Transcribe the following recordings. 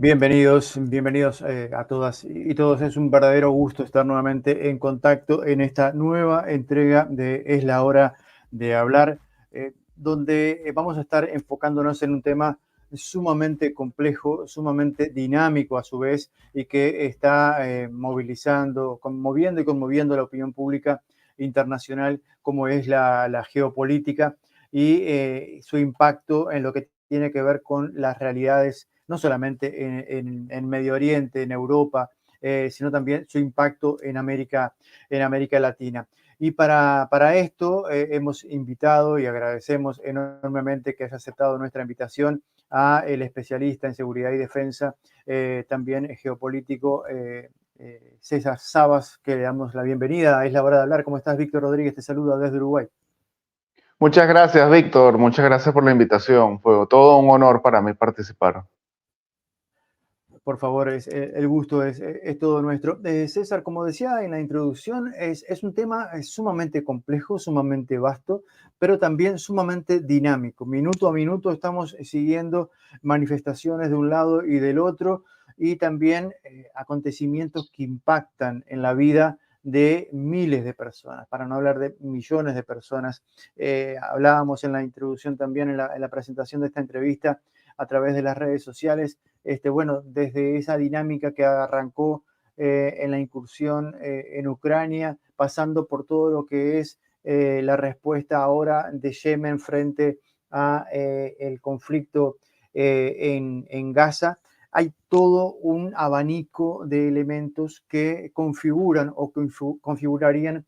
Bienvenidos a todas y todos. Es un verdadero gusto estar nuevamente en contacto en esta nueva entrega de Es la hora de hablar, donde vamos a estar enfocándonos en un tema sumamente complejo, sumamente dinámico a su vez, y que está conmoviendo y conmoviendo la opinión pública internacional, como es la geopolítica y su impacto en lo que tiene que ver con las realidades no solamente en Medio Oriente, en Europa, sino también su impacto en América Latina. Y para esto hemos invitado y agradecemos enormemente que haya aceptado nuestra invitación a el especialista en seguridad y defensa, también geopolítico, César Sabas, que le damos la bienvenida. Es la hora de hablar. ¿Cómo estás, Víctor Rodríguez? Te saluda desde Uruguay. Muchas gracias, Víctor. Muchas gracias por la invitación. Fue todo un honor para mí participar. Por favor, el gusto es todo nuestro. César, como decía en la introducción, es un tema sumamente complejo, sumamente vasto, pero también sumamente dinámico. Minuto a minuto estamos siguiendo manifestaciones de un lado y del otro, y también acontecimientos que impactan en la vida de miles de personas, para no hablar de millones de personas. Hablábamos en la introducción también, en la presentación de esta entrevista, a través de las redes sociales, bueno, desde esa dinámica que arrancó en la incursión en Ucrania, pasando por todo lo que es la respuesta ahora de Yemen frente a el conflicto en Gaza. Hay todo un abanico de elementos que configuran o configurarían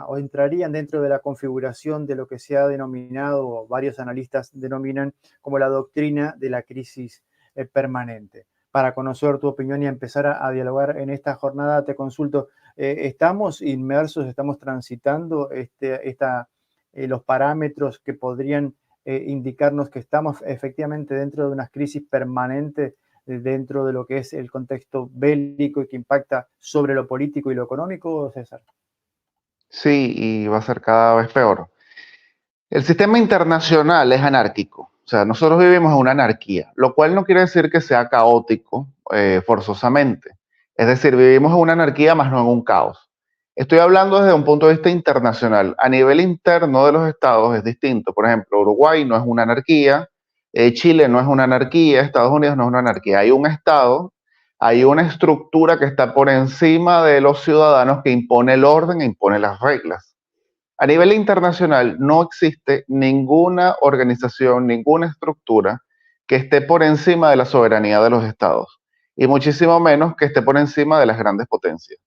o entrarían dentro de la configuración de lo que se ha denominado, o varios analistas denominan, como la doctrina de la crisis permanente. Para conocer tu opinión y empezar a dialogar en esta jornada, te consulto, ¿estamos inmersos, estamos transitando los parámetros que podrían indicarnos que estamos efectivamente dentro de una crisis permanente dentro de lo que es el contexto bélico y que impacta sobre lo político y lo económico, César? Sí, y va a ser cada vez peor. El sistema internacional es anárquico. O sea, nosotros vivimos en una anarquía, lo cual no quiere decir que sea caótico forzosamente. Es decir, vivimos en una anarquía más no en un caos. Estoy hablando desde un punto de vista internacional. A nivel interno de los estados es distinto. Por ejemplo, Uruguay no es una anarquía, Chile no es una anarquía, Estados Unidos no es una anarquía. Hay un estado, hay una estructura que está por encima de los ciudadanos que impone el orden e impone las reglas. A nivel internacional no existe ninguna organización, ninguna estructura que esté por encima de la soberanía de los estados y muchísimo menos que esté por encima de las grandes potencias.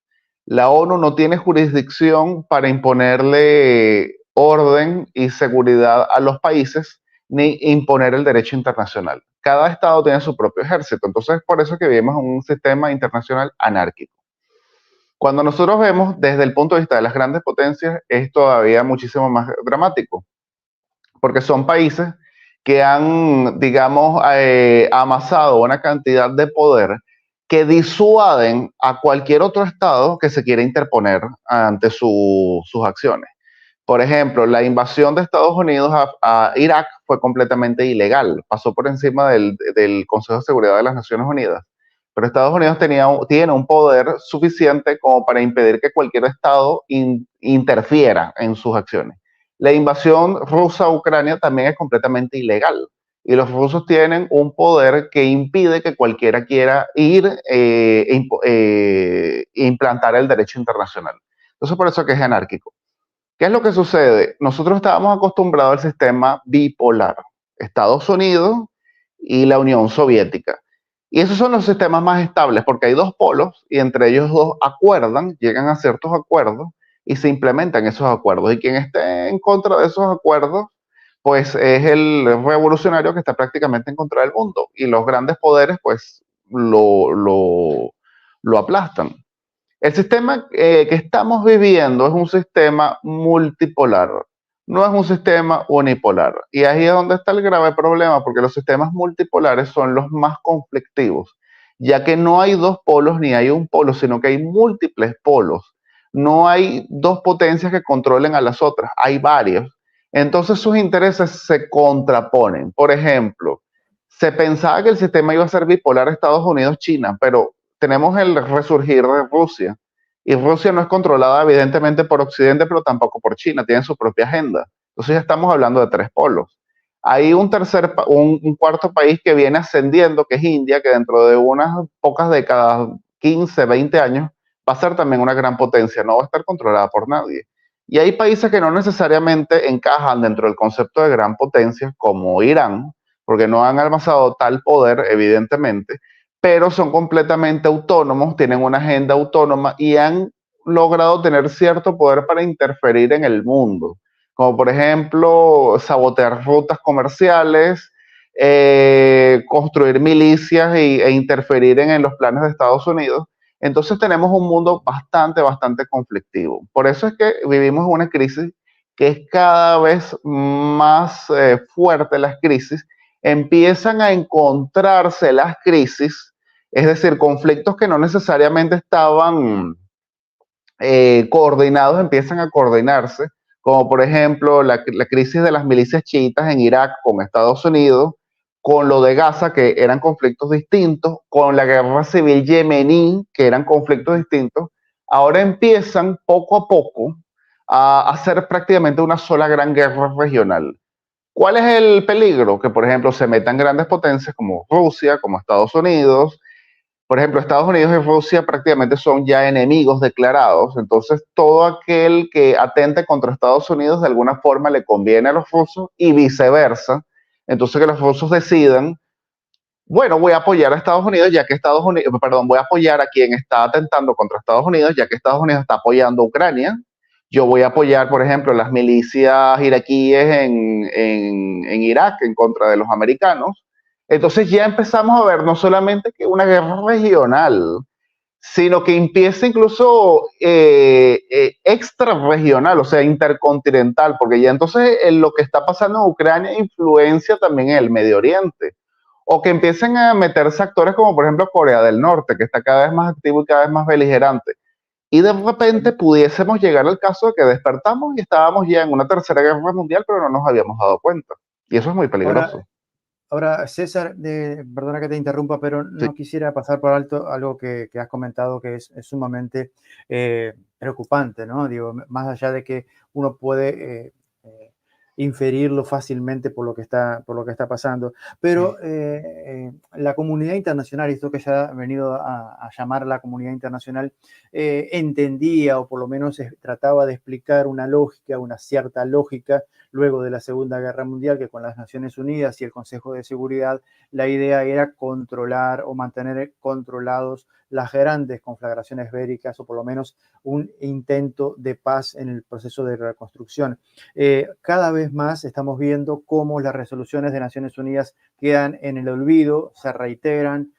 La ONU no tiene jurisdicción para imponerle orden y seguridad a los países ni imponer el derecho internacional. Cada estado tiene su propio ejército, entonces por eso que vivimos en un sistema internacional anárquico. Cuando nosotros vemos desde el punto de vista de las grandes potencias, es todavía muchísimo más dramático, porque son países que han, digamos, amasado una cantidad de poder que disuaden a cualquier otro estado que se quiera interponer ante sus acciones. Por ejemplo, la invasión de Estados Unidos a Irak fue completamente ilegal, pasó por encima del Consejo de Seguridad de las Naciones Unidas. Pero Estados Unidos tiene un poder suficiente como para impedir que cualquier estado interfiera en sus acciones. La invasión rusa a Ucrania también es completamente ilegal. Y los rusos tienen un poder que impide que cualquiera quiera ir implantar el derecho internacional. Entonces, por eso que es anárquico. ¿Qué es lo que sucede? Nosotros estábamos acostumbrados al sistema bipolar, Estados Unidos y la Unión Soviética. Y esos son los sistemas más estables porque hay dos polos y entre ellos dos acuerdan, llegan a ciertos acuerdos y se implementan esos acuerdos. Y quien esté en contra de esos acuerdos, pues es el revolucionario que está prácticamente en contra del mundo. Y los grandes poderes, pues lo aplastan. El sistema que estamos viviendo es un sistema multipolar, no es un sistema unipolar. Y ahí es donde está el grave problema, porque los sistemas multipolares son los más conflictivos, ya que no hay dos polos ni hay un polo, sino que hay múltiples polos. No hay dos potencias que controlen a las otras, hay varios. Entonces sus intereses se contraponen. Por ejemplo, Se pensaba que el sistema iba a ser bipolar Estados Unidos-China, pero tenemos el resurgir de Rusia. Y Rusia no es controlada evidentemente por Occidente, pero tampoco por China, tiene su propia agenda. Entonces ya estamos hablando de tres polos. Hay un cuarto país que viene ascendiendo, que es India, que dentro de unas pocas décadas, 15, 20 años, va a ser también una gran potencia, no va a estar controlada por nadie. Y hay países que no necesariamente encajan dentro del concepto de gran potencia, como Irán, porque no han alcanzado tal poder, evidentemente, pero son completamente autónomos, tienen una agenda autónoma y han logrado tener cierto poder para interferir en el mundo, como por ejemplo sabotear rutas comerciales, construir milicias e interferir en los planes de Estados Unidos. Entonces tenemos un mundo bastante conflictivo. Por eso es que vivimos una crisis que es cada vez más fuerte. Las crisis empiezan a encontrarse las crisis, es decir, conflictos que no necesariamente estaban coordinados, empiezan a coordinarse, como por ejemplo la crisis de las milicias chiitas en Irak con Estados Unidos, con lo de Gaza, que eran conflictos distintos, con la guerra civil yemení, que eran conflictos distintos. Ahora empiezan poco a poco a hacer prácticamente una sola gran guerra regional. ¿Cuál es el peligro? Que, por ejemplo, se metan grandes potencias como Rusia, como Estados Unidos. Por ejemplo, Estados Unidos y Rusia prácticamente son ya enemigos declarados. Entonces, todo aquel que atente contra Estados Unidos de alguna forma le conviene a los rusos y viceversa. Entonces, que los rusos decidan, bueno, voy a apoyar a Estados Unidos, ya que Estados Unidos, perdón, voy a apoyar a quien está atentando contra Estados Unidos, ya que Estados Unidos está apoyando a Ucrania. Yo voy a apoyar, por ejemplo, las milicias iraquíes en Irak en contra de los americanos. Entonces ya empezamos a ver no solamente que una guerra regional, sino que empieza incluso extrarregional, o sea, intercontinental, porque ya entonces lo que está pasando en Ucrania influencia también en el Medio Oriente. O que empiecen a meterse actores como por ejemplo Corea del Norte, que está cada vez más activo y cada vez más beligerante. Y de repente pudiésemos llegar al caso de que despertamos y estábamos ya en una tercera guerra mundial, pero no nos habíamos dado cuenta. Y eso es muy peligroso. Ahora, César, perdona que te interrumpa, pero Sí. no quisiera pasar por alto algo que has comentado que es sumamente preocupante, ¿no? Digo, más allá de que uno puede inferirlo fácilmente por lo que está pasando, pero la comunidad internacional, esto que se ha venido a llamar la comunidad internacional, entendía o por lo menos trataba de explicar una lógica, una cierta lógica luego de la Segunda Guerra Mundial, que con las Naciones Unidas y el Consejo de Seguridad, la idea era controlar o mantener controlados las grandes conflagraciones bélicas o por lo menos un intento de paz en el proceso de reconstrucción. Cada vez más estamos viendo cómo las resoluciones de Naciones Unidas quedan en el olvido, se reiteran,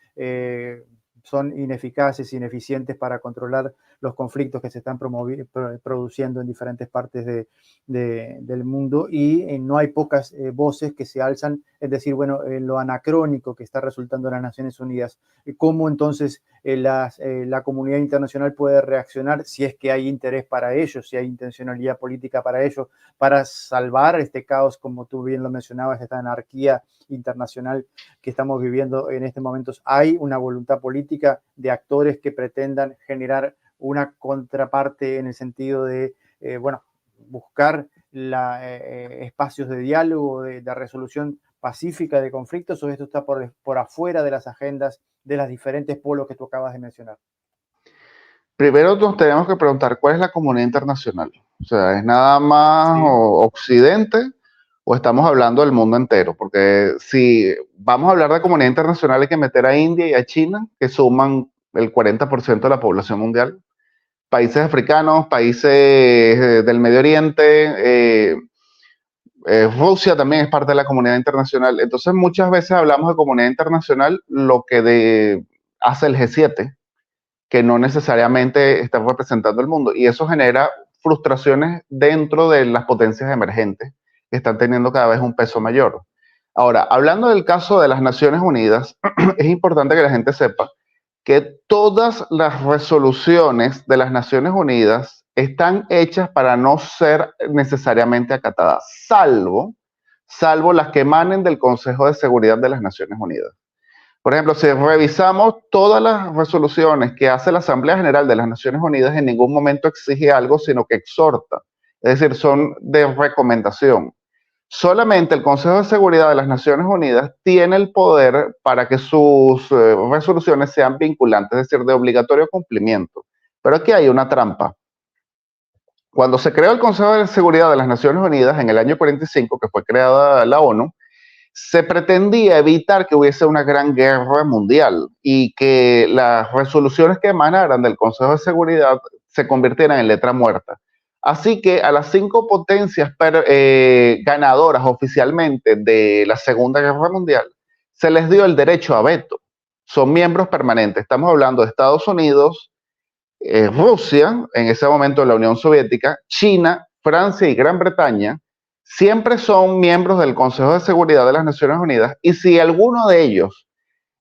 son ineficaces, ineficientes para controlar los conflictos que se están produciendo en diferentes partes del mundo y no hay pocas voces que se alzan, es decir, bueno, lo anacrónico que está resultando en las Naciones Unidas, cómo entonces la comunidad internacional puede reaccionar si es que hay interés para ello, si hay intencionalidad política para ello, para salvar este caos, como tú bien lo mencionabas, esta anarquía internacional que estamos viviendo en este momento. Hay una voluntad política de actores que pretendan generar una contraparte en el sentido de, bueno, buscar espacios de diálogo, de resolución pacífica de conflictos, o esto está por afuera de las agendas de los diferentes polos que tú acabas de mencionar. Primero nos tenemos que preguntar cuál es la comunidad internacional. O sea, ¿es nada más Sí. Occidente o estamos hablando del mundo entero? Porque si vamos a hablar de comunidad internacional hay que meter a India y a China, que suman el 40% de la población mundial. Países africanos, países del Medio Oriente, Rusia también es parte de la comunidad internacional. Entonces muchas veces hablamos de comunidad internacional lo que hace el G7, que no necesariamente está representando el mundo. Y eso genera frustraciones dentro de las potencias emergentes, que están teniendo cada vez un peso mayor. Ahora, hablando del caso de las Naciones Unidas, es importante que la gente sepa que todas las resoluciones de las Naciones Unidas están hechas para no ser necesariamente acatadas, salvo las que emanen del Consejo de Seguridad de las Naciones Unidas. Por ejemplo, si revisamos todas las resoluciones que hace la Asamblea General de las Naciones Unidas, en ningún momento exige algo, sino que exhorta. Es decir, son de recomendación. Solamente el Consejo de Seguridad de las Naciones Unidas tiene el poder para que sus resoluciones sean vinculantes, es decir, de obligatorio cumplimiento. Pero aquí hay una trampa. Cuando se creó el Consejo de Seguridad de las Naciones Unidas en el año 45, que fue creada la ONU, se pretendía evitar que hubiese una gran guerra mundial y que las resoluciones que emanaran del Consejo de Seguridad se convirtieran en letra muerta. Así que a las 5 potencias ganadoras oficialmente de la Segunda Guerra Mundial se les dio el derecho a veto. Son miembros permanentes. Estamos hablando de Estados Unidos, Rusia, en ese momento la Unión Soviética, China, Francia y Gran Bretaña, siempre son miembros del Consejo de Seguridad de las Naciones Unidas, y si alguno de ellos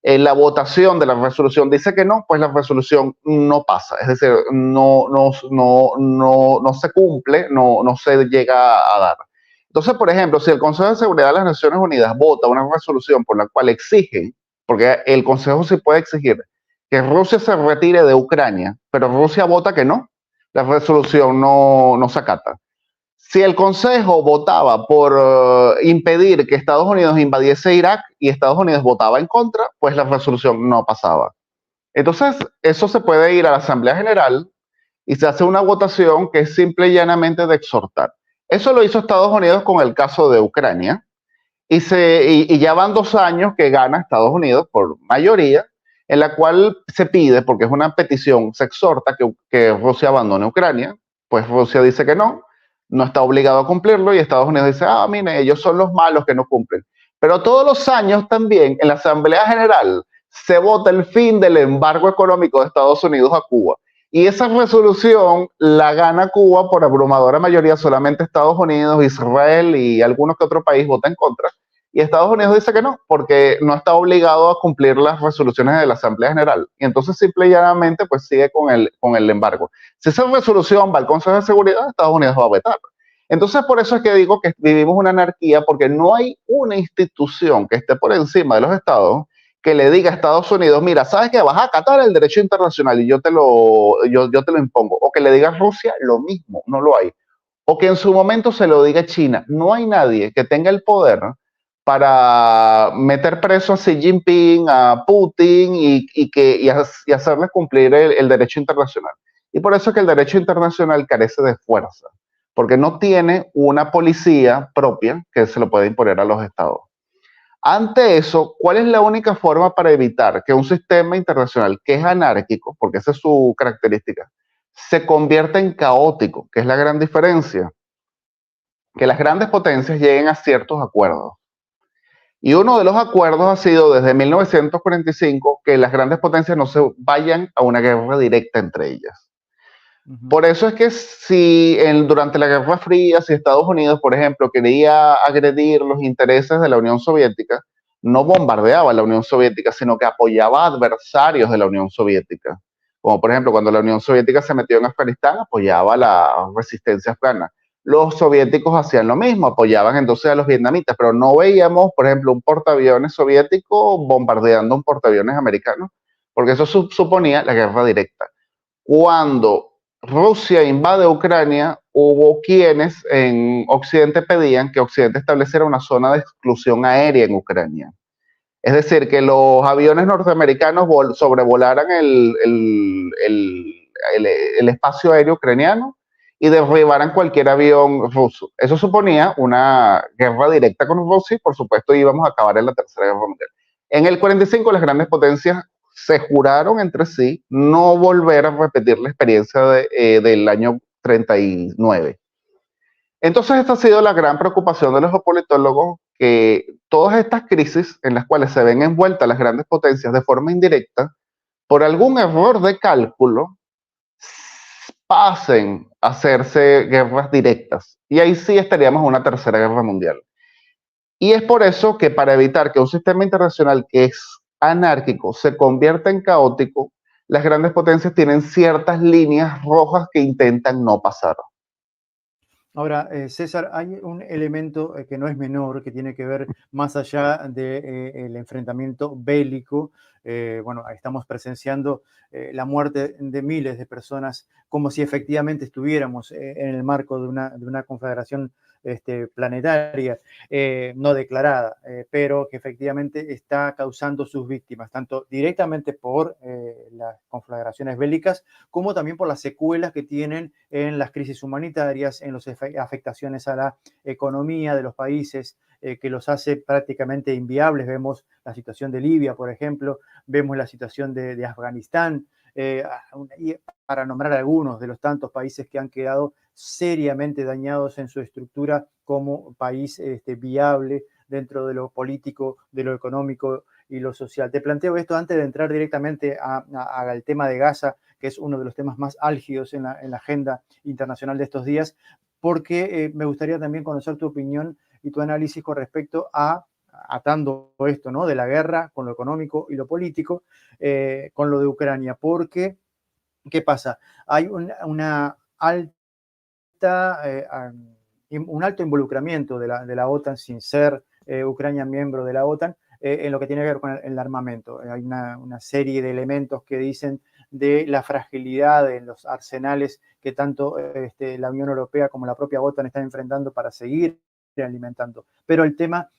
en la votación de la resolución dice que no, pues la resolución no pasa, es decir, no se cumple, no se llega a dar. Entonces, por ejemplo, si el Consejo de Seguridad de las Naciones Unidas vota una resolución por la cual exigen, porque el Consejo sí puede exigir que Rusia se retire de Ucrania, pero Rusia vota que no, la resolución no se acata. Si el Consejo votaba por impedir que Estados Unidos invadiese Irak y Estados Unidos votaba en contra, pues la resolución no pasaba. Entonces, eso se puede ir a la Asamblea General y se hace una votación que es simple y llanamente de exhortar. Eso lo hizo Estados Unidos con el caso de Ucrania y ya van 2 años que gana Estados Unidos por mayoría, en la cual se pide, porque es una petición, se exhorta que Rusia abandone Ucrania, pues Rusia dice que no está obligado a cumplirlo y Estados Unidos dice, mire, ellos son los malos que no cumplen. Pero todos los años también en la Asamblea General se vota el fin del embargo económico de Estados Unidos a Cuba. Y esa resolución la gana Cuba por abrumadora mayoría, solamente Estados Unidos, Israel y algunos que otro país votan en contra. Y Estados Unidos dice que no, porque no está obligado a cumplir las resoluciones de la Asamblea General. Y entonces simple y llanamente pues sigue con el embargo. Si esa resolución va al Consejo de Seguridad, Estados Unidos va a vetar. Entonces por eso es que digo que vivimos una anarquía, porque no hay una institución que esté por encima de los estados que le diga a Estados Unidos, mira, ¿sabes qué? Vas a acatar el derecho internacional y yo te lo impongo. O que le diga a Rusia lo mismo, no lo hay. O que en su momento se lo diga a China. No hay nadie que tenga el poder para meter preso a Xi Jinping, a Putin y hacerles cumplir el derecho internacional. Y por eso es que el derecho internacional carece de fuerza, porque no tiene una policía propia que se lo pueda imponer a los estados. Ante eso, ¿cuál es la única forma para evitar que un sistema internacional que es anárquico, porque esa es su característica, se convierta en caótico, que es la gran diferencia? Que las grandes potencias lleguen a ciertos acuerdos. Y uno de los acuerdos ha sido desde 1945 que las grandes potencias no se vayan a una guerra directa entre ellas. Por eso es que si durante la Guerra Fría, si Estados Unidos, por ejemplo, quería agredir los intereses de la Unión Soviética, no bombardeaba a la Unión Soviética, sino que apoyaba a adversarios de la Unión Soviética. Como por ejemplo, cuando la Unión Soviética se metió en Afganistán, apoyaba la resistencia afgana. Los soviéticos hacían lo mismo, apoyaban entonces a los vietnamitas, pero no veíamos, por ejemplo, un portaaviones soviético bombardeando un portaaviones americano, porque eso suponía la guerra directa. Cuando Rusia invade Ucrania, hubo quienes en Occidente pedían que Occidente estableciera una zona de exclusión aérea en Ucrania. Es decir, que los aviones norteamericanos sobrevolaran el espacio aéreo ucraniano y derribaran cualquier avión ruso. Eso suponía una guerra directa con Rusia y, por supuesto, íbamos a acabar en la Tercera Guerra Mundial. En el 45, las grandes potencias se juraron entre sí no volver a repetir la experiencia del año 39. Entonces, esta ha sido la gran preocupación de los geopolitólogos, que todas estas crisis en las cuales se ven envueltas las grandes potencias de forma indirecta, por algún error de cálculo, pasen a hacerse guerras directas. Y ahí sí estaríamos en una tercera guerra mundial. Y es por eso que para evitar que un sistema internacional que es anárquico se convierta en caótico, las grandes potencias tienen ciertas líneas rojas que intentan no pasar. Ahora, César, hay un elemento que no es menor, que tiene que ver más allá del enfrentamiento bélico. Bueno, estamos presenciando la muerte de miles de personas como si efectivamente estuviéramos en el marco de una confederación planetaria, no declarada, pero que efectivamente está causando sus víctimas, tanto directamente por las conflagraciones bélicas, como también por las secuelas que tienen en las crisis humanitarias, en las afectaciones a la economía de los países, que los hace prácticamente inviables. Vemos la situación de Libia, por ejemplo, vemos la situación de Afganistán, y para nombrar algunos de los tantos países que han quedado seriamente dañados en su estructura como país viable dentro de lo político, de lo económico y lo social. Te planteo esto antes de entrar directamente al tema de Gaza, que es uno de los temas más álgidos en la agenda internacional de estos días, porque me gustaría también conocer tu opinión y tu análisis con respecto a, atando esto, ¿no? De la guerra con lo económico y lo político, con lo de Ucrania, porque, ¿qué pasa? Hay una alta, un alto involucramiento de la OTAN sin ser Ucrania miembro de la OTAN, en lo que tiene que ver con el armamento. Hay una serie de elementos que dicen de la fragilidad en los arsenales que tanto la Unión Europea como la propia OTAN están enfrentando para seguir alimentando. Pero el tema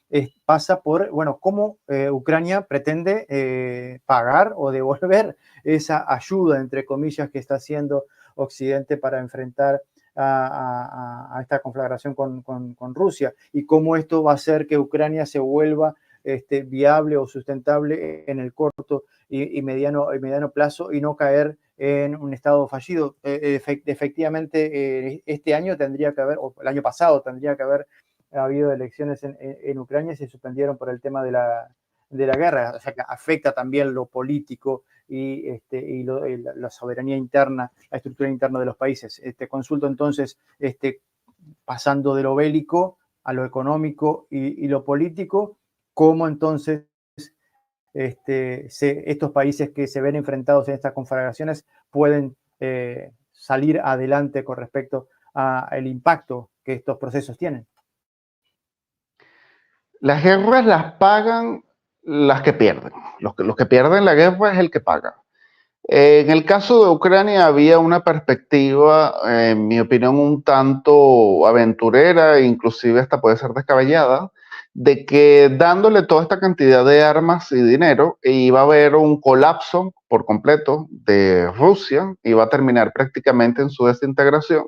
pasa por, bueno, cómo Ucrania pretende pagar o devolver esa ayuda, entre comillas, que está haciendo Occidente para enfrentar a esta conflagración con Rusia, y cómo esto va a hacer que Ucrania se vuelva viable o sustentable en el corto y mediano plazo y no caer en un estado fallido. Efectivamente, este año tendría que haber, o el año pasado tendría que haber habido elecciones en Ucrania y se suspendieron por el tema de la guerra, o sea que afecta también lo político y la soberanía interna, la estructura interna de los países. Consulto entonces, pasando de lo bélico a lo económico y lo político, cómo entonces estos países que se ven enfrentados en estas conflagraciones pueden salir adelante con respecto al impacto que estos procesos tienen. Las guerras las pagan las que pierden. Los que pierden la guerra es el que paga. En el caso de Ucrania había una perspectiva, en mi opinión, un tanto aventurera, inclusive hasta puede ser descabellada, de que dándole toda esta cantidad de armas y dinero iba a haber un colapso por completo de Rusia, iba a terminar prácticamente en su desintegración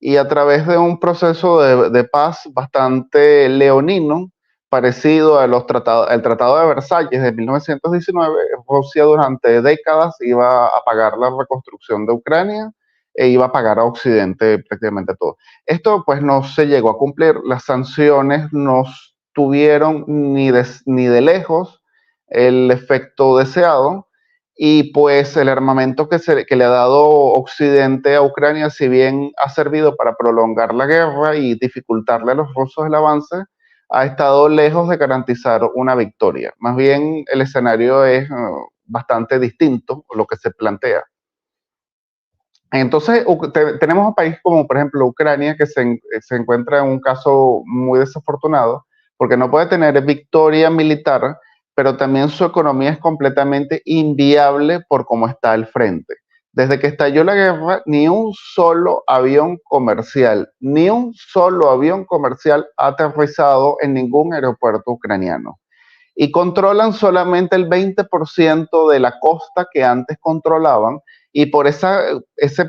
y a través de un proceso de paz bastante leonino, parecido a los tratados, el Tratado de Versalles de 1919, Rusia durante décadas iba a pagar la reconstrucción de Ucrania e iba a pagar a Occidente prácticamente todo. Esto pues no se llegó a cumplir, las sanciones no tuvieron ni de lejos el efecto deseado y pues el armamento que le ha dado Occidente a Ucrania, si bien ha servido para prolongar la guerra y dificultarle a los rusos el avance, ha estado lejos de garantizar una victoria. Más bien el escenario es bastante distinto a lo que se plantea. Entonces, tenemos un país como, por ejemplo, Ucrania, que se encuentra en un caso muy desafortunado, porque no puede tener victoria militar, pero también su economía es completamente inviable por cómo está al frente. Desde que estalló la guerra, ni un solo avión comercial ha aterrizado en ningún aeropuerto ucraniano y controlan solamente el 20% de la costa que antes controlaban y por ese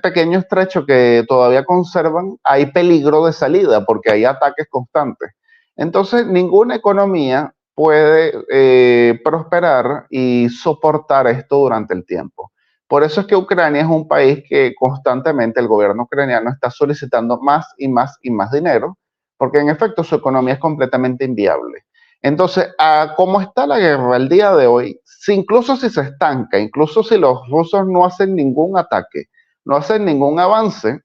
pequeño estrecho que todavía conservan hay peligro de salida porque hay ataques constantes. Entonces, ninguna economía puede prosperar y soportar esto durante el tiempo. Por eso es que Ucrania es un país que constantemente el gobierno ucraniano está solicitando más y más y más dinero, porque en efecto su economía es completamente inviable. Entonces, ¿cómo está la guerra el día de hoy? Incluso si se estanca, incluso si los rusos no hacen ningún ataque, no hacen ningún avance,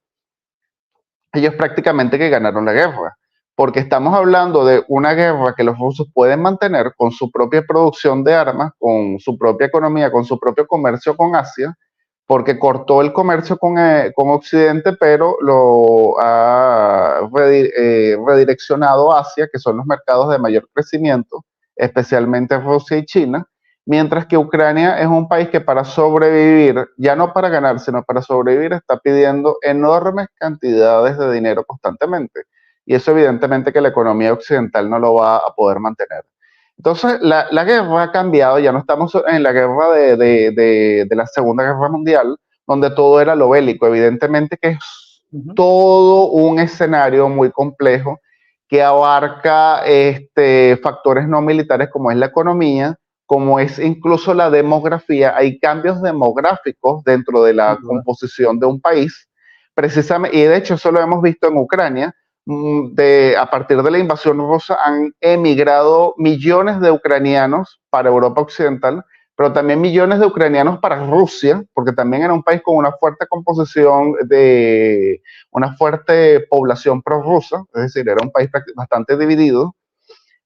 ellos prácticamente que ganaron la guerra, porque estamos hablando de una guerra que los rusos pueden mantener con su propia producción de armas, con su propia economía, con su propio comercio con Asia, porque cortó el comercio con Occidente, pero lo ha redireccionado a Asia, que son los mercados de mayor crecimiento, especialmente Rusia y China, mientras que Ucrania es un país que para sobrevivir, ya no para ganar, sino para sobrevivir, está pidiendo enormes cantidades de dinero constantemente. Y eso evidentemente que la economía occidental no lo va a poder mantener. Entonces, la guerra ha cambiado, ya no estamos en la guerra de la Segunda Guerra Mundial, donde todo era lo bélico. Evidentemente que es todo un escenario muy complejo que abarca factores no militares como es la economía, como es incluso la demografía. Hay cambios demográficos dentro de la composición de un país, precisamente, y de hecho eso lo hemos visto en Ucrania. A partir de la invasión rusa han emigrado millones de ucranianos para Europa Occidental, pero también millones de ucranianos para Rusia, porque también era un país con una fuerte composición de una fuerte población prorrusa, es decir, era un país bastante dividido.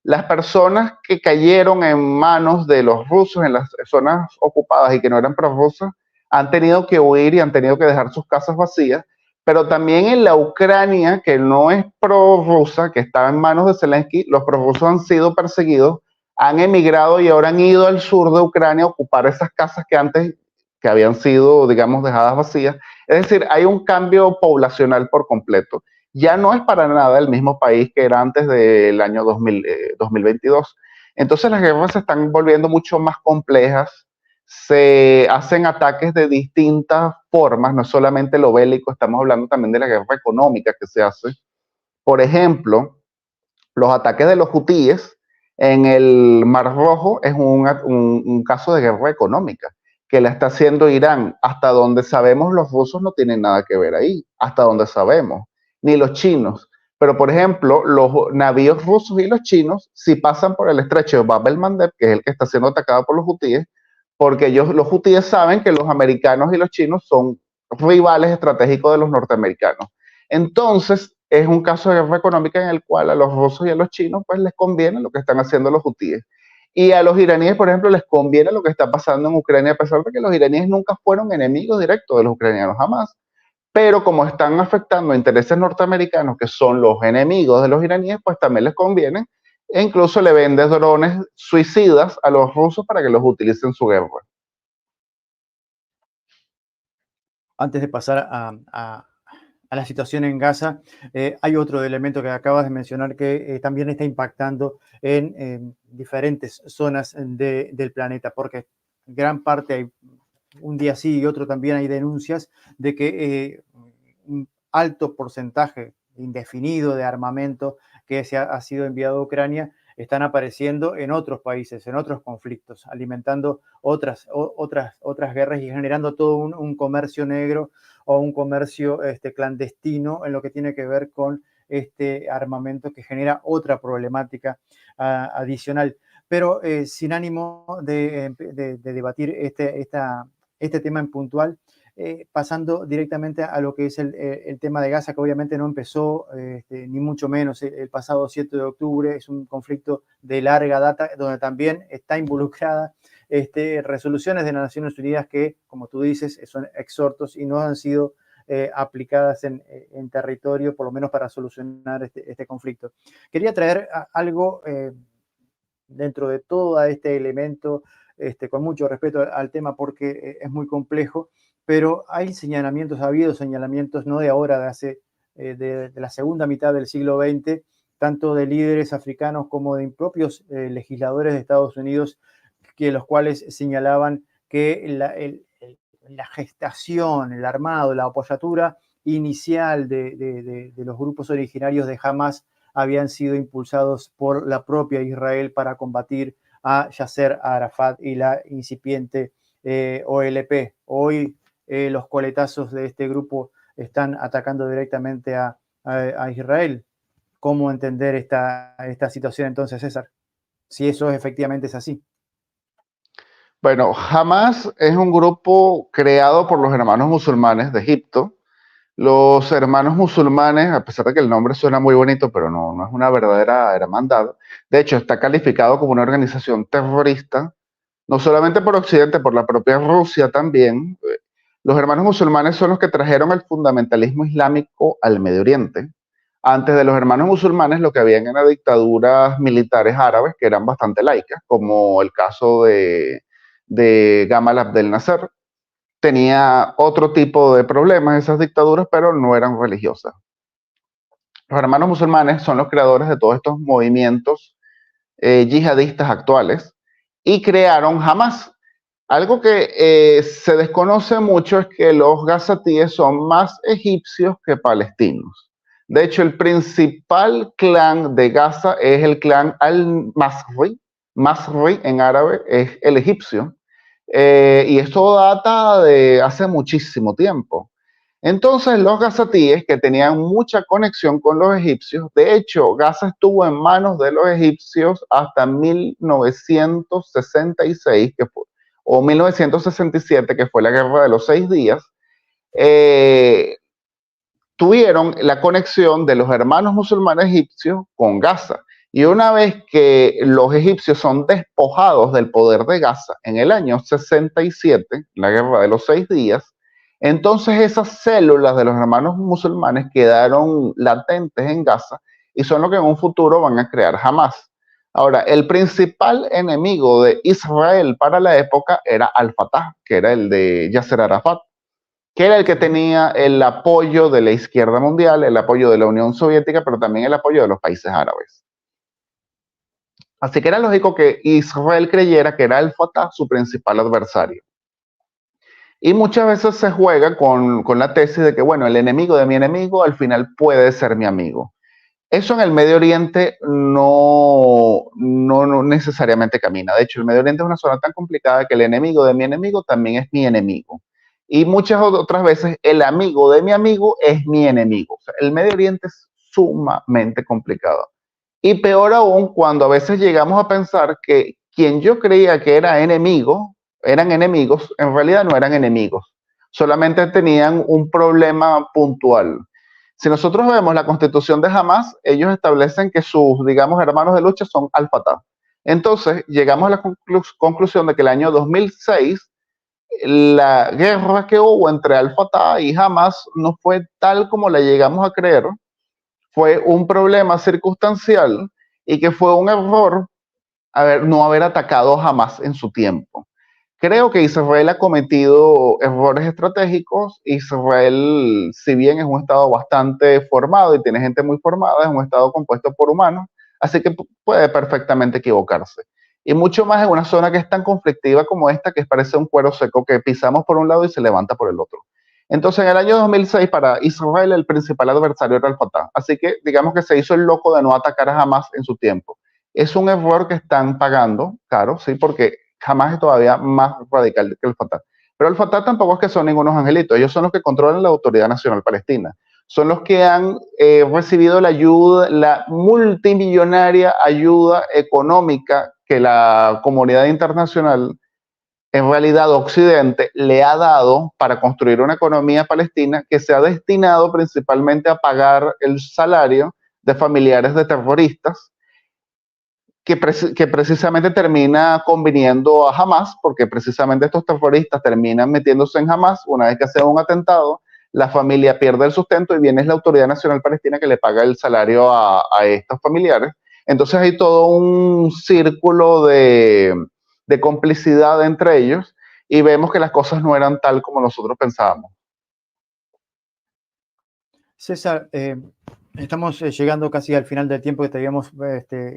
Las personas que cayeron en manos de los rusos en las zonas ocupadas y que no eran prorrusas han tenido que huir y han tenido que dejar sus casas vacías, pero también en la Ucrania, que no es prorrusa, que está en manos de Zelensky, los prorrusos han sido perseguidos, han emigrado y ahora han ido al sur de Ucrania a ocupar esas casas que antes que habían sido, digamos, dejadas vacías. Es decir, hay un cambio poblacional por completo. Ya no es para nada el mismo país que era antes del año 2022. Entonces las guerras se están volviendo mucho más complejas, se hacen ataques de distintas formas, no es solamente lo bélico, estamos hablando también de la guerra económica que se hace. Por ejemplo, los ataques de los hutíes en el Mar Rojo es un caso de guerra económica que la está haciendo Irán. Hasta donde sabemos, los rusos no tienen nada que ver ahí, hasta donde sabemos, ni los chinos. Pero, por ejemplo, los navíos rusos y los chinos, si pasan por el estrecho de Bab el-Mandeb, que es el que está siendo atacado por los hutíes, porque los hutíes saben que los americanos y los chinos son rivales estratégicos de los norteamericanos. Entonces, es un caso de guerra económica en el cual a los rusos y a los chinos pues les conviene lo que están haciendo los hutíes. Y a los iraníes, por ejemplo, les conviene lo que está pasando en Ucrania, a pesar de que los iraníes nunca fueron enemigos directos de los ucranianos, jamás. Pero como están afectando a intereses norteamericanos, que son los enemigos de los iraníes, pues también les conviene. E incluso le venden drones suicidas a los rusos para que los utilicen en su guerra. Antes de pasar a la situación en Gaza, hay otro elemento que acabas de mencionar que también está impactando en diferentes zonas del planeta, porque gran parte, hay, un día sí y otro también hay denuncias de que un alto porcentaje indefinido de armamento que ha sido enviado a Ucrania están apareciendo en otros países, en otros conflictos, alimentando otras guerras y generando todo un comercio negro o un comercio clandestino en lo que tiene que ver con este armamento que genera otra problemática adicional. Pero sin ánimo de debatir este tema en puntual, pasando directamente a lo que es el tema de Gaza, que obviamente no empezó ni mucho menos el pasado 7 de octubre, es un conflicto de larga data donde también está involucrada resoluciones de las Naciones Unidas que, como tú dices, son exhortos y no han sido aplicadas en territorio, por lo menos para solucionar este conflicto. Quería traer algo dentro de todo este elemento, con mucho respeto al tema porque es muy complejo, pero hay señalamientos, ha habido señalamientos no de ahora, de la segunda mitad del siglo XX, tanto de líderes africanos como de propios legisladores de Estados Unidos, los cuales señalaban que la gestación, el armado, la apoyatura inicial de los grupos originarios de Hamas habían sido impulsados por la propia Israel para combatir a Yasser Arafat y la incipiente OLP. Hoy los coletazos de este grupo están atacando directamente a Israel. ¿Cómo entender esta situación entonces, César? Si eso efectivamente es así. Bueno, Hamas es un grupo creado por los hermanos musulmanes de Egipto. Los hermanos musulmanes, a pesar de que el nombre suena muy bonito, pero no es una verdadera hermandad, de hecho está calificado como una organización terrorista, no solamente por Occidente, por la propia Rusia también. Los hermanos musulmanes son los que trajeron el fundamentalismo islámico al Medio Oriente. Antes de los hermanos musulmanes, lo que habían eran dictaduras militares árabes que eran bastante laicas, como el caso de Gamal Abdel Nasser. Tenía otro tipo de problemas esas dictaduras, pero no eran religiosas. Los hermanos musulmanes son los creadores de todos estos movimientos yihadistas actuales y crearon Hamas. Algo que se desconoce mucho es que los gazatíes son más egipcios que palestinos. De hecho, el principal clan de Gaza es el clan al-Masri. Masri en árabe es el egipcio. Y esto data de hace muchísimo tiempo. Entonces los gazatíes, que tenían mucha conexión con los egipcios, de hecho, Gaza estuvo en manos de los egipcios hasta 1966, o 1967, que fue la Guerra de los 6 días. Tuvieron la conexión de los hermanos musulmanes egipcios con Gaza. Y una vez que los egipcios son despojados del poder de Gaza en el año 67, la Guerra de los 6 días, entonces esas células de los hermanos musulmanes quedaron latentes en Gaza y son lo que en un futuro van a crear Hamas. Ahora, el principal enemigo de Israel para la época era Al-Fatah, que era el de Yasser Arafat, que era el que tenía el apoyo de la izquierda mundial, el apoyo de la Unión Soviética, pero también el apoyo de los países árabes. Así que era lógico que Israel creyera que era el Fatah su principal adversario. Y muchas veces se juega con la tesis de que, bueno, el enemigo de mi enemigo al final puede ser mi amigo. Eso en el Medio Oriente no necesariamente camina. De hecho, el Medio Oriente es una zona tan complicada que el enemigo de mi enemigo también es mi enemigo. Y muchas otras veces el amigo de mi amigo es mi enemigo. O sea, el Medio Oriente es sumamente complicado. Y peor aún cuando a veces llegamos a pensar que quien yo creía que era enemigo, eran enemigos, en realidad no eran enemigos. Solamente tenían un problema puntual. Si nosotros vemos la constitución de Hamas, ellos establecen que sus, digamos, hermanos de lucha son Al-Fatah. Entonces, llegamos a la conclusión de que el año 2006, la guerra que hubo entre Al-Fatah y Hamas no fue tal como la llegamos a creer, fue un problema circunstancial y que fue un error no haber atacado Hamas en su tiempo. Creo que Israel ha cometido errores estratégicos. Israel, si bien es un estado bastante formado y tiene gente muy formada, es un estado compuesto por humanos, así que puede perfectamente equivocarse. Y mucho más en una zona que es tan conflictiva como esta, que parece un cuero seco que pisamos por un lado y se levanta por el otro. Entonces, en el año 2006, para Israel, el principal adversario era el Fatah. Así que, digamos que se hizo el loco de no atacar a Hamas en su tiempo. Es un error que están pagando, caro, sí, porque Hamas es todavía más radical que el Fatah. Pero el Fatah tampoco es que son ningunos angelitos. Ellos son los que controlan la Autoridad Nacional Palestina. Son los que han recibido la ayuda, la multimillonaria ayuda económica que la comunidad internacional, en realidad Occidente, le ha dado para construir una economía palestina que se ha destinado principalmente a pagar el salario de familiares de terroristas, que precisamente termina conviniendo a Hamas, porque precisamente estos terroristas terminan metiéndose en Hamas. Una vez que hace un atentado, la familia pierde el sustento y viene la Autoridad Nacional Palestina que le paga el salario a estos familiares. Entonces hay todo un círculo de complicidad entre ellos y vemos que las cosas no eran tal como nosotros pensábamos. César, estamos llegando casi al final del tiempo que te habíamos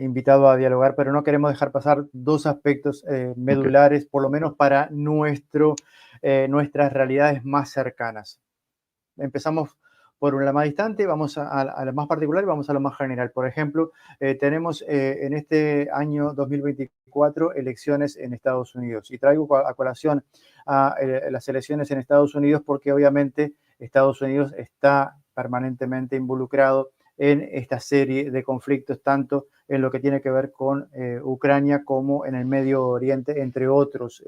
invitado a dialogar, pero no queremos dejar pasar dos aspectos medulares, por lo menos para nuestras realidades más cercanas. Empezamos por la más distante, vamos a lo más particular y vamos a lo más general. Por ejemplo, tenemos en este año 2024 elecciones en Estados Unidos. Y traigo a colación las elecciones en Estados Unidos porque obviamente Estados Unidos está permanentemente involucrado en esta serie de conflictos, tanto en lo que tiene que ver con Ucrania como en el Medio Oriente, entre otros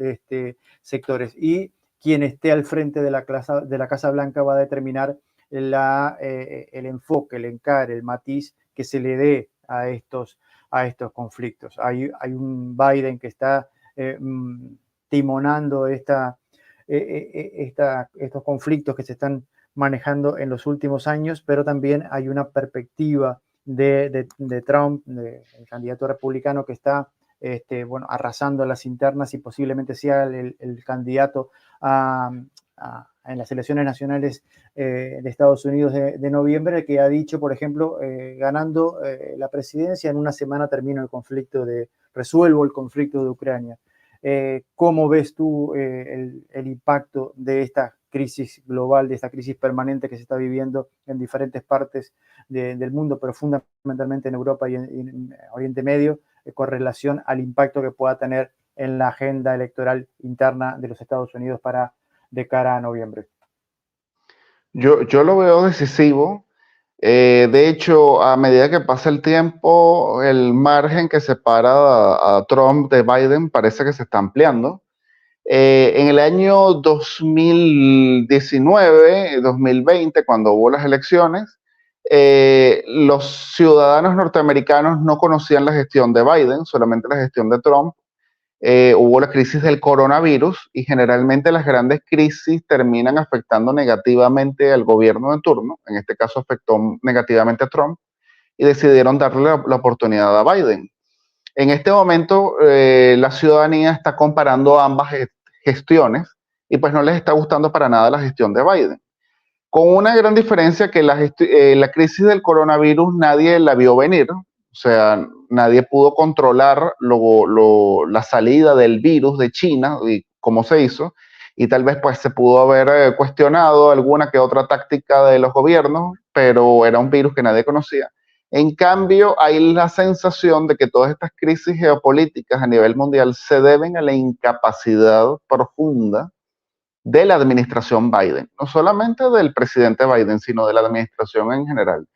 sectores. Y quien esté al frente de la Casa Blanca va a determinar el enfoque, el encare, el matiz que se le dé a estos conflictos. Hay un Biden que está timonando estos conflictos que se están manejando en los últimos años, pero también hay una perspectiva de Trump, el candidato republicano que está bueno, arrasando las internas y posiblemente sea el candidato en las elecciones nacionales de Estados Unidos de noviembre, que ha dicho, por ejemplo, ganando la presidencia, en una semana termino resuelvo el conflicto de Ucrania. ¿Cómo ves tú el impacto de esta crisis global, de esta crisis permanente que se está viviendo en diferentes partes del mundo, pero fundamentalmente en Europa y en Oriente Medio, con relación al impacto que pueda tener en la agenda electoral interna de los Estados Unidos de cara a noviembre? Yo lo veo decisivo. De hecho, a medida que pasa el tiempo, el margen que separa a Trump de Biden parece que se está ampliando. En el año 2019, 2020, cuando hubo las elecciones, los ciudadanos norteamericanos no conocían la gestión de Biden, solamente la gestión de Trump. Hubo la crisis del coronavirus y generalmente las grandes crisis terminan afectando negativamente al gobierno de turno. En este caso afectó negativamente a Trump y decidieron darle la oportunidad a Biden. En este momento, la ciudadanía está comparando ambas gestiones y pues no les está gustando para nada la gestión de Biden. Con una gran diferencia que la crisis del coronavirus nadie la vio venir, o sea, nadie pudo controlar la salida del virus de China y cómo se hizo, y tal vez pues se pudo haber cuestionado alguna que otra táctica de los gobiernos, pero era un virus que nadie conocía. En cambio, hay la sensación de que todas estas crisis geopolíticas a nivel mundial se deben a la incapacidad profunda de la administración Biden, no solamente del presidente Biden, sino de la administración en general.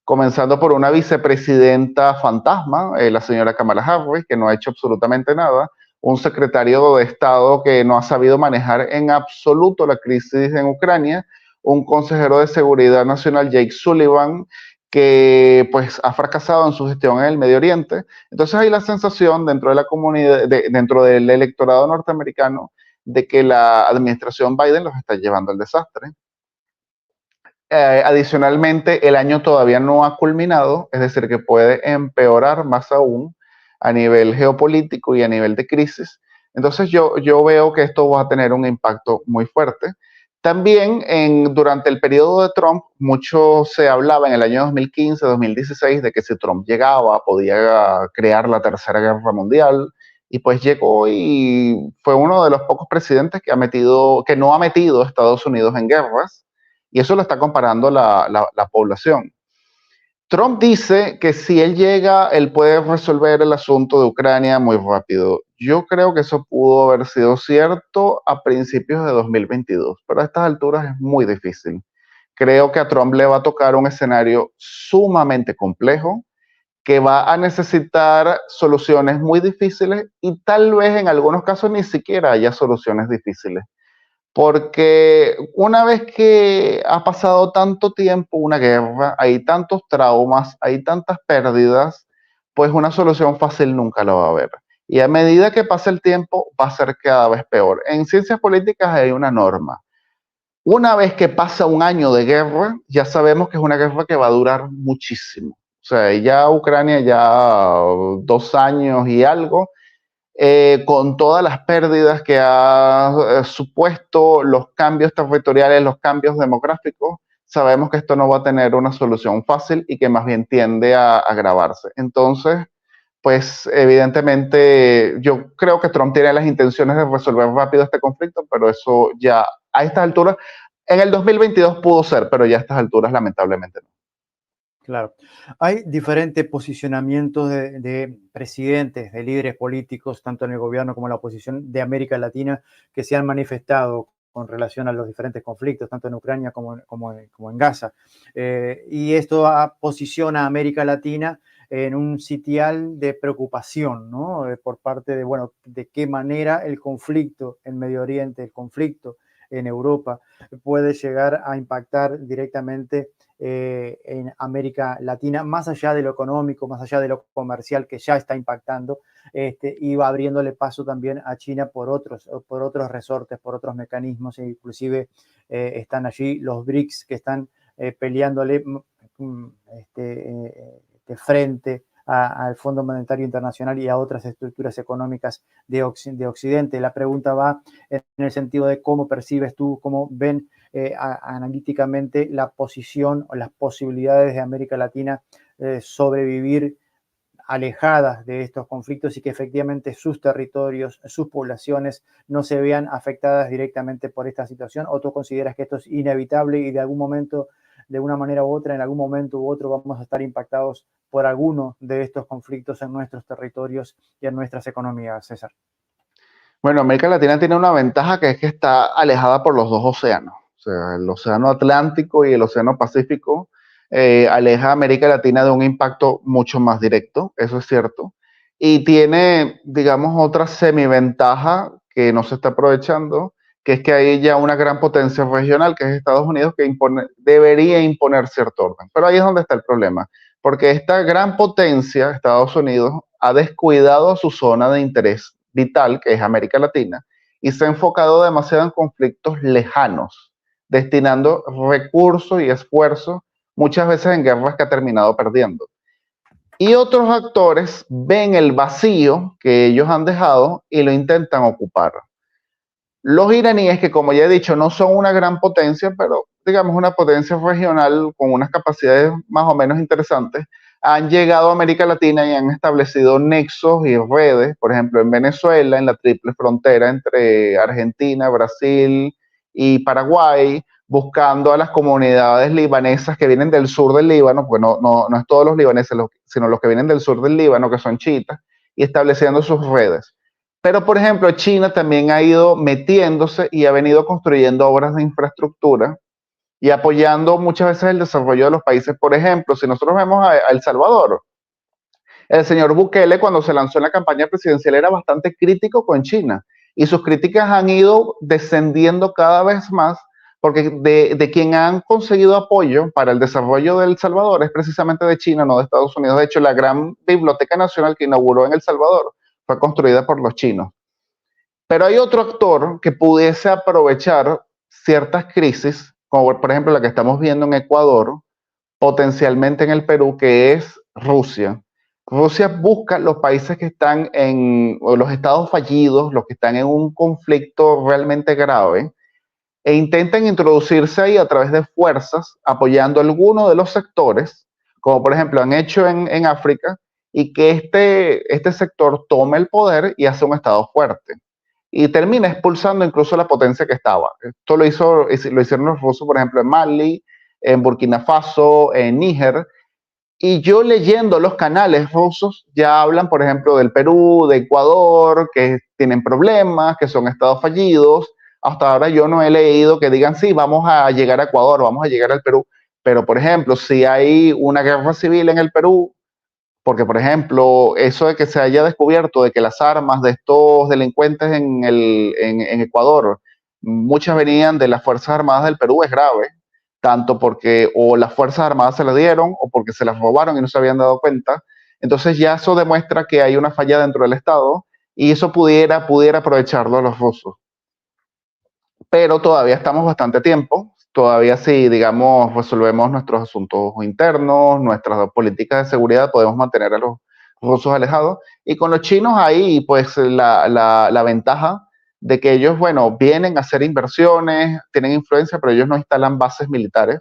Comenzando por una vicepresidenta fantasma, la señora Kamala Harris, que no ha hecho absolutamente nada, un secretario de Estado que no ha sabido manejar en absoluto la crisis en Ucrania, un consejero de Seguridad Nacional, Jake Sullivan, que pues ha fracasado en su gestión en el Medio Oriente. Entonces hay la sensación dentro de la comunidad, dentro del electorado norteamericano, de que la administración Biden los está llevando al desastre. Adicionalmente, el año todavía no ha culminado, es decir, que puede empeorar más aún a nivel geopolítico y a nivel de crisis. Entonces yo veo que esto va a tener un impacto muy fuerte. También durante el periodo de Trump, mucho se hablaba en el año 2015, 2016, de que si Trump llegaba podía crear la Tercera Guerra Mundial, y pues llegó y fue uno de los pocos presidentes que no ha metido a Estados Unidos en guerras, y eso lo está comparando la población. Trump dice que si él llega, él puede resolver el asunto de Ucrania muy rápido. Yo creo que eso pudo haber sido cierto a principios de 2022, pero a estas alturas es muy difícil. Creo que a Trump le va a tocar un escenario sumamente complejo, que va a necesitar soluciones muy difíciles y tal vez en algunos casos ni siquiera haya soluciones difíciles. Porque una vez que ha pasado tanto tiempo una guerra, hay tantos traumas, hay tantas pérdidas, pues una solución fácil nunca la va a haber. Y a medida que pasa el tiempo, va a ser cada vez peor. En ciencias políticas hay una norma. Una vez que pasa un año de guerra, ya sabemos que es una guerra que va a durar muchísimo. O sea, ya Ucrania ya 2 años y algo, con todas las pérdidas que ha supuesto, los cambios territoriales, los cambios demográficos, sabemos que esto no va a tener una solución fácil y que más bien tiende a agravarse. Entonces, pues evidentemente yo creo que Trump tiene las intenciones de resolver rápido este conflicto, pero eso ya a estas alturas, en el 2022 pudo ser, pero ya a estas alturas lamentablemente no. Claro. Hay diferentes posicionamientos de presidentes, de líderes políticos, tanto en el gobierno como en la oposición de América Latina, que se han manifestado con relación a los diferentes conflictos, tanto en Ucrania como en Gaza. Y esto posiciona a América Latina en un sitial de preocupación, ¿no? Por parte de, bueno, de qué manera el conflicto en Medio Oriente, el conflicto en Europa, puede llegar a impactar directamente en América Latina, más allá de lo económico, más allá de lo comercial que ya está impactando, y va abriéndole paso también a China por otros resortes, por otros mecanismos, e inclusive están allí los BRICS que están peleándole de frente al Fondo Monetario Internacional y a otras estructuras económicas de Occidente. La pregunta va en el sentido de cómo percibes tú, cómo ven analíticamente la posición o las posibilidades de América Latina sobrevivir alejadas de estos conflictos y que efectivamente sus territorios, sus poblaciones no se vean afectadas directamente por esta situación, o tú consideras que esto es inevitable y de algún momento, de una manera u otra, en algún momento u otro vamos a estar impactados por alguno de estos conflictos en nuestros territorios y en nuestras economías, César? Bueno, América Latina tiene una ventaja que es que está alejada por los dos océanos. O sea, el océano Atlántico y el océano Pacífico aleja a América Latina de un impacto mucho más directo, eso es cierto. Y tiene, digamos, otra semiventaja que no se está aprovechando, que es que hay ya una gran potencia regional, que es Estados Unidos, que debería imponer cierto orden. Pero ahí es donde está el problema, porque esta gran potencia, Estados Unidos, ha descuidado su zona de interés vital, que es América Latina, y se ha enfocado demasiado en conflictos lejanos, destinando recursos y esfuerzos muchas veces en guerras que ha terminado perdiendo. Y otros actores ven el vacío que ellos han dejado y lo intentan ocupar. Los iraníes, que como ya he dicho, no son una gran potencia, pero digamos una potencia regional con unas capacidades más o menos interesantes, han llegado a América Latina y han establecido nexos y redes, por ejemplo, en Venezuela, en la triple frontera entre Argentina, Brasil y Paraguay, buscando a las comunidades libanesas que vienen del sur del Líbano, porque no es todos los libaneses, sino los que vienen del sur del Líbano, que son chiitas, y estableciendo sus redes. Pero, por ejemplo, China también ha ido metiéndose y ha venido construyendo obras de infraestructura y apoyando muchas veces el desarrollo de los países. Por ejemplo, si nosotros vemos a El Salvador, el señor Bukele cuando se lanzó en la campaña presidencial era bastante crítico con China y sus críticas han ido descendiendo cada vez más porque de quien han conseguido apoyo para el desarrollo de El Salvador es precisamente de China, no de Estados Unidos. De hecho, la gran biblioteca nacional que inauguró en El Salvador fue construida por los chinos. Pero hay otro actor que pudiese aprovechar ciertas crisis, como por ejemplo la que estamos viendo en Ecuador, potencialmente en el Perú, que es Rusia. Rusia busca los países que están o los estados fallidos, los que están en un conflicto realmente grave, e intentan introducirse ahí a través de fuerzas, apoyando alguno de los sectores, como por ejemplo han hecho en África, y que este sector tome el poder y hace un estado fuerte. Y termina expulsando incluso la potencia que estaba. Esto lo hicieron los rusos, por ejemplo, en Mali, en Burkina Faso, en Níger. Y yo leyendo los canales rusos, ya hablan, por ejemplo, del Perú, de Ecuador, que tienen problemas, que son estados fallidos. Hasta ahora yo no he leído que digan, sí, vamos a llegar a Ecuador, vamos a llegar al Perú. Pero, por ejemplo, si hay una guerra civil en el Perú, porque, por ejemplo, eso de que se haya descubierto de que las armas de estos delincuentes en Ecuador, muchas venían de las Fuerzas Armadas del Perú, es grave, tanto porque o las Fuerzas Armadas se las dieron o porque se las robaron y no se habían dado cuenta. Entonces ya eso demuestra que hay una falla dentro del Estado y eso pudiera aprovecharlo a los rusos. Pero todavía estamos bastante tiempo. Todavía si, digamos, resolvemos nuestros asuntos internos, nuestras políticas de seguridad, podemos mantener a los rusos alejados. Y con los chinos ahí, pues la ventaja de que ellos, bueno, vienen a hacer inversiones, tienen influencia, pero ellos no instalan bases militares.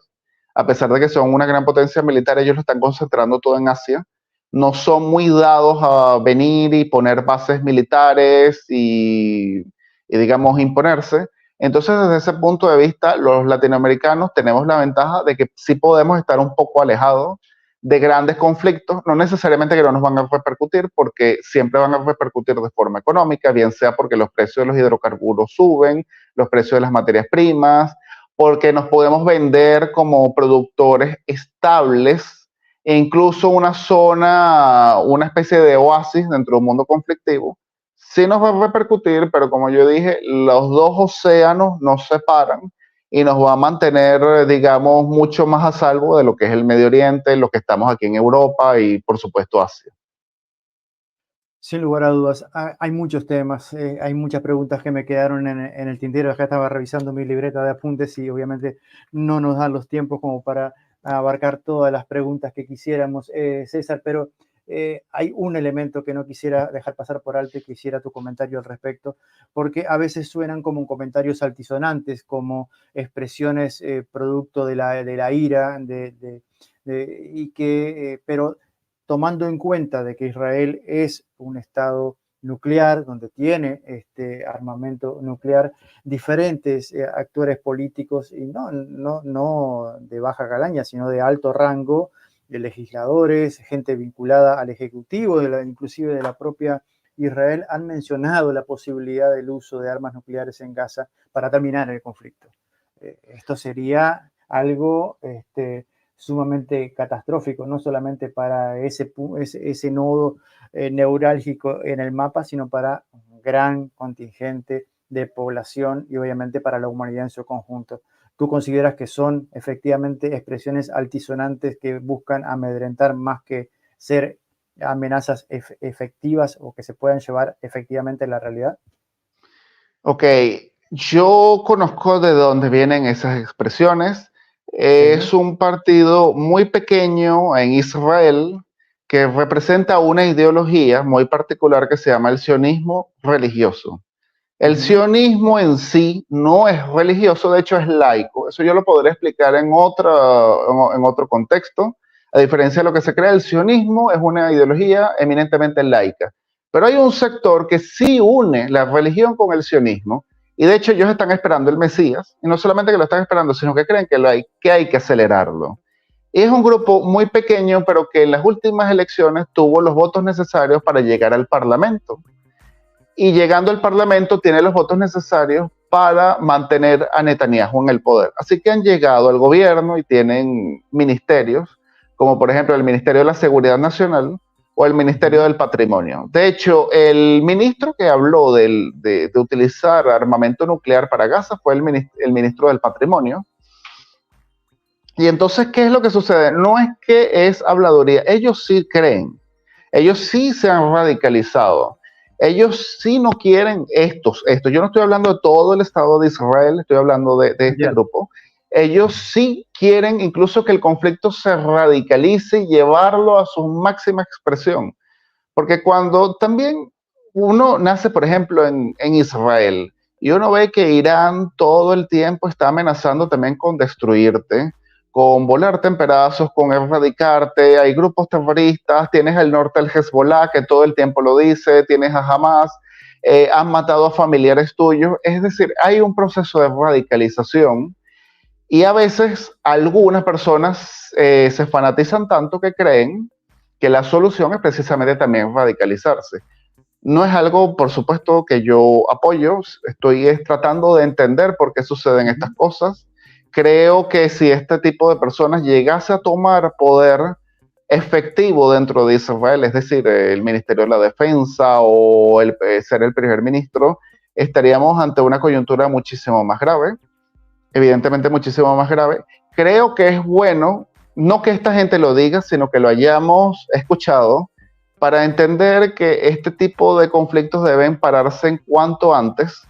A pesar de que son una gran potencia militar, ellos lo están concentrando todo en Asia. No son muy dados a venir y poner bases militares y digamos, imponerse. Entonces, desde ese punto de vista, los latinoamericanos tenemos la ventaja de que sí podemos estar un poco alejados de grandes conflictos, no necesariamente que no nos van a repercutir, porque siempre van a repercutir de forma económica, bien sea porque los precios de los hidrocarburos suben, los precios de las materias primas, porque nos podemos vender como productores estables e incluso una zona, una especie de oasis dentro de un mundo conflictivo, sí nos va a repercutir, pero como yo dije, los dos océanos nos separan y nos va a mantener, digamos, mucho más a salvo de lo que es el Medio Oriente, lo que estamos aquí en Europa y, por supuesto, Asia. Sin lugar a dudas, hay muchos temas, hay muchas preguntas que me quedaron en el tintero. Acá estaba revisando mi libreta de apuntes y obviamente no nos dan los tiempos como para abarcar todas las preguntas que quisiéramos, César, pero hay un elemento que no quisiera dejar pasar por alto y quisiera tu comentario al respecto, porque a veces suenan como comentarios altisonantes, como expresiones producto de la ira, y que, pero tomando en cuenta de que Israel es un estado nuclear, donde tiene este armamento nuclear, diferentes actores políticos, y no de baja calaña, sino de alto rango, de legisladores, gente vinculada al Ejecutivo, inclusive de la propia Israel, han mencionado la posibilidad del uso de armas nucleares en Gaza para terminar el conflicto. Esto sería algo sumamente catastrófico, no solamente para ese nodo neurálgico en el mapa, sino para un gran contingente de población y obviamente para la humanidad en su conjunto. ¿Tú consideras que son efectivamente expresiones altisonantes que buscan amedrentar más que ser amenazas efectivas o que se puedan llevar efectivamente a la realidad? Ok, yo conozco de dónde vienen esas expresiones. Sí. Es un partido muy pequeño en Israel que representa una ideología muy particular que se llama el sionismo religioso. El Ujú. sionismo en sí no es religioso, de hecho es laico. Eso yo lo podré explicar en otro contexto. A diferencia de lo que se cree, el sionismo es una ideología eminentemente laica. Pero hay un sector que sí une la religión con el sionismo, y de hecho ellos están esperando el Mesías, y no solamente que lo están esperando, sino que creen que hay que acelerarlo. Y es un grupo muy pequeño, pero que en las últimas elecciones tuvo los votos necesarios para llegar al Parlamento, y llegando al Parlamento tiene los votos necesarios para mantener a Netanyahu en el poder. Así que han llegado al gobierno y tienen ministerios, como por ejemplo el Ministerio de la Seguridad Nacional o el Ministerio Ujú. del Patrimonio. De hecho, el ministro que habló de utilizar armamento nuclear para Gaza fue el ministro del Patrimonio. Y entonces, ¿qué es lo que sucede? No es que es habladuría, ellos sí creen, ellos sí se han radicalizado, ellos sí no quieren esto. Yo no estoy hablando de todo el Estado de Israel, estoy hablando de este Entiendo. grupo. Ellos sí quieren incluso que el conflicto se radicalice y llevarlo a su máxima expresión. Porque cuando también uno nace, por ejemplo, en Israel, y uno ve que Irán todo el tiempo está amenazando también con destruirte, con volarte en pedazos, con erradicarte, hay grupos terroristas, tienes el norte el Hezbollah que todo el tiempo lo dice, tienes a Hamas, han matado a familiares tuyos, es decir, hay un proceso de radicalización y a veces algunas personas se fanatizan tanto que creen que la solución es precisamente también radicalizarse. No es algo, por supuesto, que yo apoyo, estoy tratando de entender por qué suceden estas Ujú. cosas. Creo que si este tipo de personas llegase a tomar poder efectivo dentro de Israel, es decir, el Ministerio de la Defensa o ser el primer ministro, estaríamos ante una coyuntura muchísimo más grave, evidentemente muchísimo más grave. Creo que es bueno, no que esta gente lo diga, sino que lo hayamos escuchado para entender que este tipo de conflictos deben pararse en cuanto antes,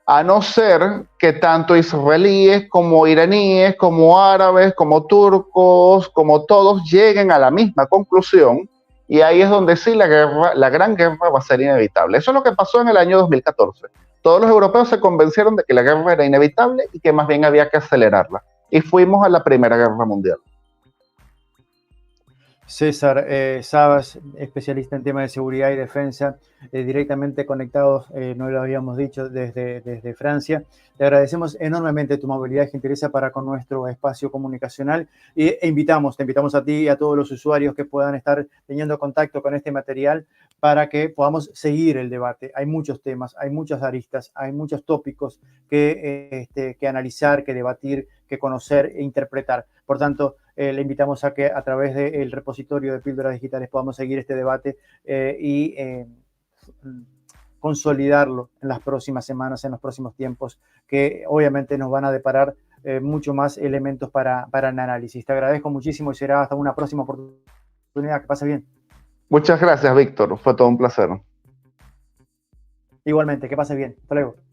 a no ser que tanto israelíes como iraníes, como árabes, como turcos, como todos lleguen a la misma conclusión, y ahí es donde sí la gran guerra va a ser inevitable. Eso es lo que pasó en el año 2014. Todos los europeos se convencieron de que la guerra era inevitable y que más bien había que acelerarla. Y fuimos a la Primera Guerra Mundial. César Sabas, especialista en temas de seguridad y defensa, directamente conectados, no lo habíamos dicho, desde Francia. Te agradecemos enormemente tu movilidad y gentileza para con nuestro espacio comunicacional te invitamos a ti y a todos los usuarios que puedan estar teniendo contacto con este material para que podamos seguir el debate. Hay muchos temas, hay muchas aristas, hay muchos tópicos que analizar, que debatir, que conocer e interpretar. Por tanto, le invitamos a que a través del repositorio de Píldoras Digitales podamos seguir este debate y consolidarlo en las próximas semanas, en los próximos tiempos, que obviamente nos van a deparar mucho más elementos para el análisis. Te agradezco muchísimo y será hasta una próxima oportunidad. Que pase bien. Muchas gracias, Víctor. Fue todo un placer. Igualmente, que pase bien. Hasta luego.